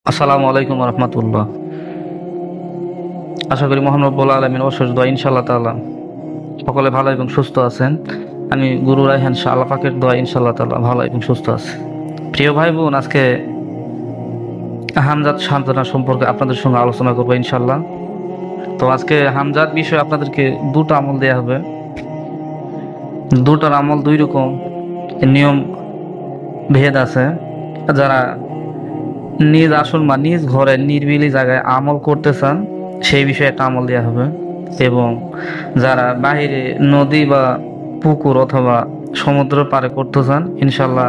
আসসালামু আলাইকুম রহমতুল্লাহ। আশা করি মহান রব্বুল আলমিন অশেষ দোয়া ইনশাআল্লাহ তাআলা সকলে ভালো এবং সুস্থ আছেন। আমি গুরু রায়হান শাহ আল্লাহ পাকের দোয়া ইনশাআল্লাহ তাআলা ভালো এবং সুস্থ আছে। প্রিয় ভাই বোন, আজকে হামজাত সান্ত্বনা সম্পর্কে আপনাদের সঙ্গে আলোচনা করবো ইনশাআল্লাহ। তো আজকে হামজাত বিষয়ে আপনাদেরকে দুটো আমল দেয়া হবে। দুটার আমল দুই রকম, নিয়ম ভেদ আছে। যারা নিজ আসল বা নিজ ঘরে নিরিবিলি জায়গায় আমল করতে চান সেই বিষয়ে একটা আমল দেওয়া হবে, এবং যারা বাহিরে নদী বা পুকুর অথবা সমুদ্র পারে করতে চান ইনশাল্লাহ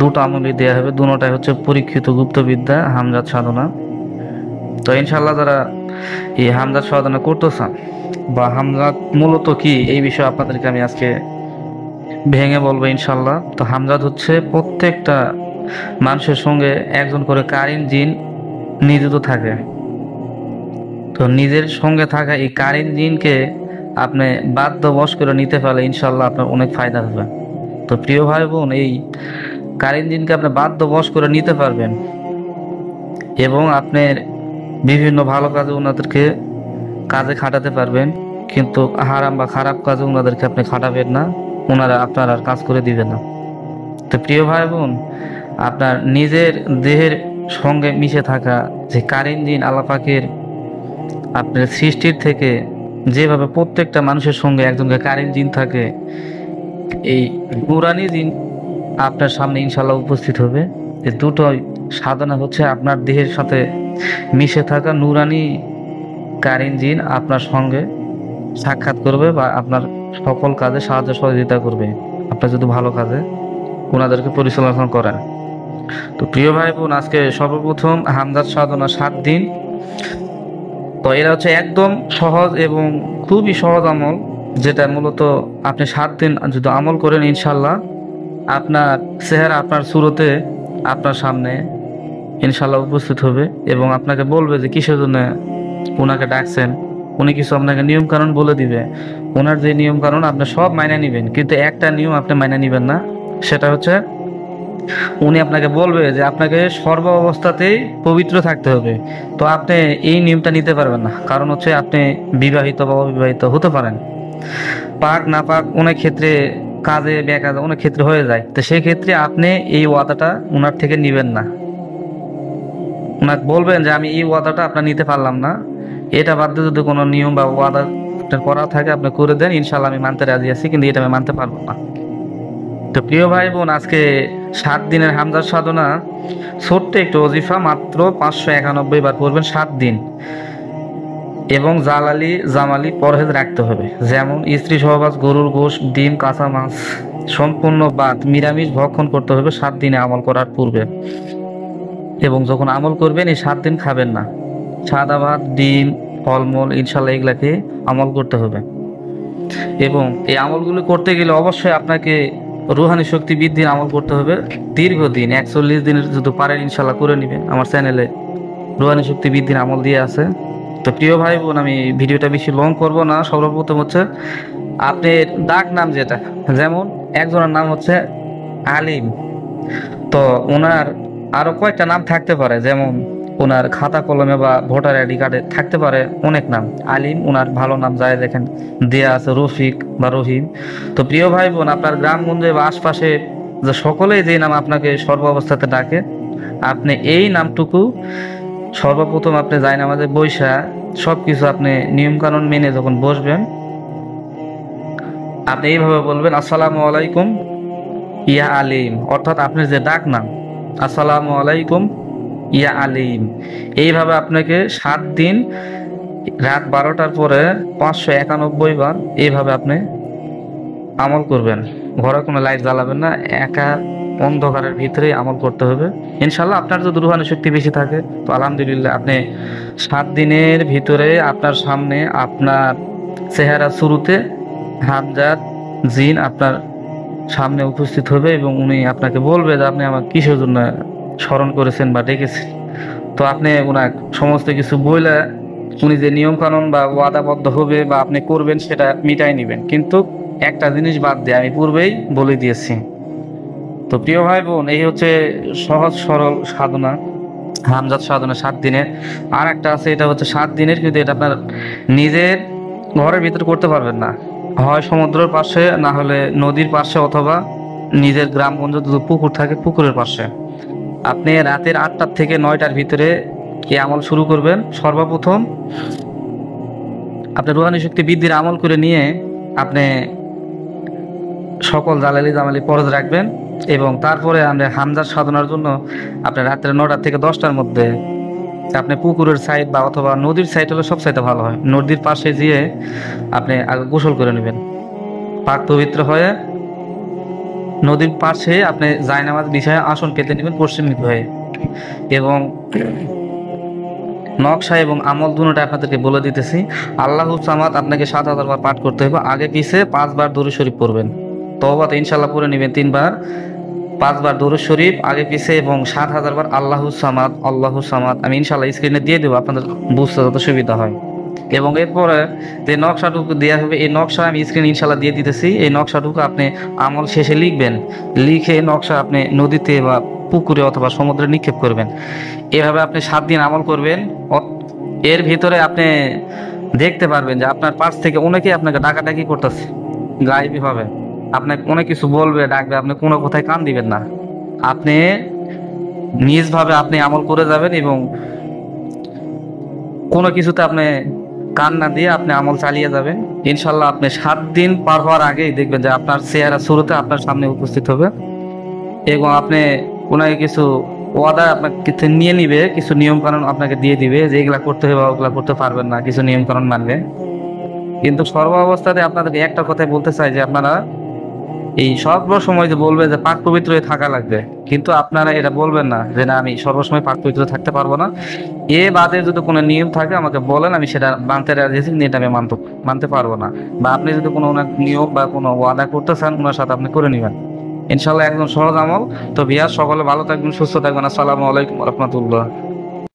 দুটো আমলই দেওয়া হবে। দুটোটাই হচ্ছে পরীক্ষিত গুপ্তবিদ্যা হামজাত সাধনা। তো ইনশাল্লাহ যারা এই হামজাত সাধনা করতে চান বা হামজাত মূলত কি এই বিষয়ে আপনাদেরকে আমি আজকে ভেঙে বলবো ইনশাল্লাহ। তো হামজাত হচ্ছে প্রত্যেকটা মানুষের সঙ্গে একজন করে কারিন জিন নিযুক্ত থাকে। তো নিজের সঙ্গে থাকা এই কারিন জিনকে আপনি বাধ্যবশ করে নিতে পারলে ইনশাল্লাহ আপনার অনেক ফায়দা হবে। তো প্রিয় ভাই বোন, এই কারিন জিনকে আপনি বাধ্যবশ করে নিতে পারবেন এবং আপনার বিভিন্ন ভালো কাজে ওনাদেরকে কাজে খাটাতে পারবেন, কিন্তু হারাম বা খারাপ কাজে ওনাদেরকে আপনি খাটাবেন না, ওনারা আপনার আর কাজ করে দিবে না। তো প্রিয় ভাই বোন, আপনার নিজের দেহের সঙ্গে মিশে থাকা যে কারিন জিন আল্লাহ পাকের আপনার সৃষ্টির থেকে যেভাবে প্রত্যেকটা মানুষের সঙ্গে একজনকে কারিন জিন থাকে, এই নুরানি জিন আপনার সামনে ইনশাল্লাহ উপস্থিত হবে। এই দুটোই সাধনা হচ্ছে আপনার দেহের সাথে মিশে থাকা নুরানি কারিন জিন আপনার সঙ্গে সাক্ষাৎ করবে বা আপনার সকল কাজে সাহায্য সহযোগিতা করবে, আপনার যদি ভালো কাজে ওনাদেরকে পরিচালনা করেন। তো প্রিয় ভাই বোন, আজকে সর্বপ্রথম হামজাত সাধনা 7 দিন। তো এরা হচ্ছে একদম সহজ এবং খুবই সহজ আমল, যেটা মূলত আপনি 7 দিন যদি আমল করেন ইনশাল্লাহ আপনার চেহারা আপনার সুরতে আপনার সামনে ইনশাল্লাহ উপস্থিত হবে এবং আপনাকে বলবে যে কিসের জন্য ওনাকে ডাকছেন। উনি কিছু আপনাকে নিয়ম কানুন বলে দিবে। ওনার যে নিয়ম কানুন আপনি সব মাইনে নিবেন, কিন্তু একটা নিয়ম আপনি মাইনে নিবেন না। সেটা হচ্ছে উনি আপনাকে বলবে যে আপনাকে সর্ব অবস্থাতেই পবিত্র থাকতে হবে। তো আপনি এই নিয়মটা নিতে পারবেন না, কারণ হচ্ছে আপনি বিবাহিত বা অবিবাহিত হতে পারেন। পাক না পাক অনেক ক্ষেত্রে কাজে বেকাজে অনেক ক্ষেত্রে হয়ে যায়। তো সেই ক্ষেত্রে আপনি এই ওয়াদাটা ওনার থেকে নিবেন না। ওনাকে বলবেন যে আমি এই ওয়াদাটা আপনার নিতে পারলাম না, এটা বাদ দিয়ে যদি কোনো নিয়ম বা ওয়াদা আপনার করা থাকে আপনি করে দেন, ইনশাল্লাহ আমি মানতে রাজি আছি, কিন্তু এটা আমি মানতে পারবো না। তো প্রিয় ভাই বোন, আজকে 7 দিনের হামজাত সাধনা ছোট্ট একটু ওজিফা, মাত্র 591 বার করবেন 7 দিন। এবং জালালি জামালি পরহেজ রাখতে হবে, যেমন স্ত্রী সহবাস, গরুর গোশত, ডিম, কাঁচা মাছ সম্পূর্ণ বাদ, নিরামিষ ভক্ষণ করতে হবে 7 দিনে আমল করার পূর্বে। এবং যখন আমল করবেন এই 7 দিন খাবেন না, সাদা ভাত, ডিম, ফলমূল ইনশাল্লাহ এগুলাকে আমল করতে হবে। এবং এই আমলগুলো করতে গেলে অবশ্যই আপনাকে রুহানি শক্তি বৃদ্ধির আমল করতে হবে দীর্ঘদিন, 41 দিনের যদি পারেন ইনশাল্লাহ করে নেবেন। আমার চ্যানেলে রুহানি শক্তি বৃদ্ধির আমল দিয়ে আছে। তো প্রিয় ভাই বোন, আমি ভিডিওটা বেশি লং করব না। সর্বপ্রথম হচ্ছে আপনার ডাক নাম যেটা, যেমন একজনের নাম হচ্ছে আলিম। তো ওনার আরো কয়েকটা নাম থাকতে পারে, যেমন ওনার খাতা কলমে বা ভোটার আইডি কার্ডে থাকতে পারে অনেক নাম। আলিম ওনার ভালো নাম, যায় দেখেন দেয়া আছে রফিক বা রহিম। তো প্রিয় ভাই বোন, আপনার গ্রামগঞ্জে বা আশপাশে যে সকলেই যে নাম আপনাকে সর্ব অবস্থাতে ডাকে, আপনি এই নামটুকু সর্বপ্রথম আপনি যায় নামাজে বৈশা সবকিছু আপনি নিয়ম কানুন মেনে যখন বসবেন আপনি এইভাবে বলবেন, আসসালামু আলাইকুম ইয়া আলিম, অর্থাৎ আপনার যে ডাক নাম আসসালামু আলাইকুম ইয়া আলিম। এইভাবে আপনাকে 7 দিন রাত 12টার পরে 591 বার এইভাবে আপনি আমল করবেন। ঘরে কোনো লাইট জ্বালাবেন না, একা অন্ধকারের ভিতরে আমল করতে হবে ইনশাল্লাহ। আপনার যদি রুহানি শক্তি বেশি থাকে তো আলহামদুলিল্লাহ আপনি 7 দিনের ভিতরে আপনার সামনে আপনার চেহারা শুরুতে হামজাত জিন আপনার সামনে উপস্থিত হবে এবং উনি আপনাকে বলবে যে আপনি আমার কিসের জন্য স্মরণ করেছেন বা ডেকেছেন। তো আপনি ওনার সমস্ত কিছু বইলে উনি যে নিয়ম কানুন বা ওয়াদাবদ্ধ হবে বা আপনি করবেন সেটা মিটাই নেবেন, কিন্তু একটা জিনিস বাদ দিয়ে আমি পূর্বেই বলে দিয়েছি। তো প্রিয় ভাই বোন, এই হচ্ছে সহজ সরল সাধনা। হামজাত সাধনা 7 দিনের। আর একটা আছে, এটা হচ্ছে 7 দিনের, কিন্তু এটা আপনার নিজের ঘরের ভিতরে করতে পারবেন না, হয় সমুদ্রের পাশে, না হলে নদীর পাশে, অথবা নিজের গ্রামগঞ্জ যদি পুকুর থাকে পুকুরের পাশে। আপনি রাতের 8টা থেকে 9টার ভিতরে এই আমল শুরু করবেন। সর্বপ্রথম আপনি রুহানি শক্তি বৃদ্ধির আমল করে নিয়ে আপনি সকল জালালি জামালি ফরজ রাখবেন, এবং তারপরে আমরা হামজার সাধনার জন্য আপনি রাত্রে 9টা থেকে 10টার মধ্যে আপনি পুকুরের সাইড বা অথবা নদীর সাইড হলে সব সাইডে ভালো হয়, নদীর পাশে গিয়ে আপনি আগে গোসল করে নেবেন পাক পবিত্র হয়ে। নদীর পাশে আপনি জায়নামাজ বিছায় আসন পেতে নেবেন পশ্চিমমুখী হয়ে, এবং নকশা এবং আমল দুটোটা আপনাদেরকে বলে দিতেছি। আল্লাহু সামাদ আপনাকে 7,000 বার পাঠ করতে হবে, আগে পিছে 5 বার দরুদ শরীফ পড়বেন। তওবা তো ইনশাআল্লাহ পড়ে নেবেন 3 বার, 5 বার দরুদ শরীফ আগে পিছে, এবং 7,000 বার আল্লাহু সামাদ আল্লাহু সামাদ। আমি ইনশাআল্লাহ স্ক্রিনে দিয়ে দেবো, আপনাদের বুঝতে যত সুবিধা হয়। এবং এরপরে যে নকশাটুকু দেওয়া হবে, এই নকশা আমি স্ক্রিনে ইনশাআল্লাহ দিয়ে দিতেছি। এই নকশাটুকু আপনি আমল শেষে লিখবেন, লিখে নকশা আপনি নদীতে বা পুকুরে অথবা সমুদ্রে নিক্ষেপ করবেন। এভাবে আপনি 7 দিন আমল করবেন। এর ভিতরে আপনি দেখতে পারবেন যে আপনার পাশ থেকে অনেকেই আপনাকে ডাকাডাকি করতেছে গায়েবী ভাবে, আপনাকে অনেক কিছু বলবে, ডাকবে, আপনি কোনো কথায় কান দিবেন না। আপনি নিজভাবে আপনি আমল করে যাবেন, এবং কোনো কিছুতে আপনি কান না দিয়ে আপনি আমল চালিয়ে যাবেন। ইনশাল্লাহ আপনি 7 দিন পার হওয়ার আগেই দেখবেন যে আপনার চেহারা শুরুতে আপনার সামনে উপস্থিত হবে, এবং আপনি ওনাকে কিছু ওয়াদা আপনাকে নিয়ে নিবে, কিছু নিয়ম কানুন আপনাকে দিয়ে দিবে যে এগুলা করতে হবে, ওগুলা করতে পারবেন না, কিছু নিয়ম কানুন মানবে। কিন্তু সর্ব অবস্থাতে আপনাদেরকে একটা কথাই বলতে চাই যে আপনারা এই সর্বসময় যে বলবে যে পাক পবিত্র হয়ে থাকা লাগবে, কিন্তু আপনারা এটা বলবেন না যে না আমি সর্বসময় পাক পবিত্র থাকতে পারবো না, এ বাদে যদি কোনো নিয়ম থাকে আমাকে বলেন, আমি সেটা মানতে রাজি আছি, এটা আমি মানতে পারবো না। বা আপনি যদি কোনো ওনার নিয়ম বা কোনো ওয়াদা করতে চান, ওনার সাথে আপনি করে নেবেন। ইনশাল্লাহ একদম সহজ আমল। তো ভিউয়ার্স সকলে ভালো থাকবেন, সুস্থ থাকবেন। আসসালামু আলাইকুম রহমতুল্লাহ।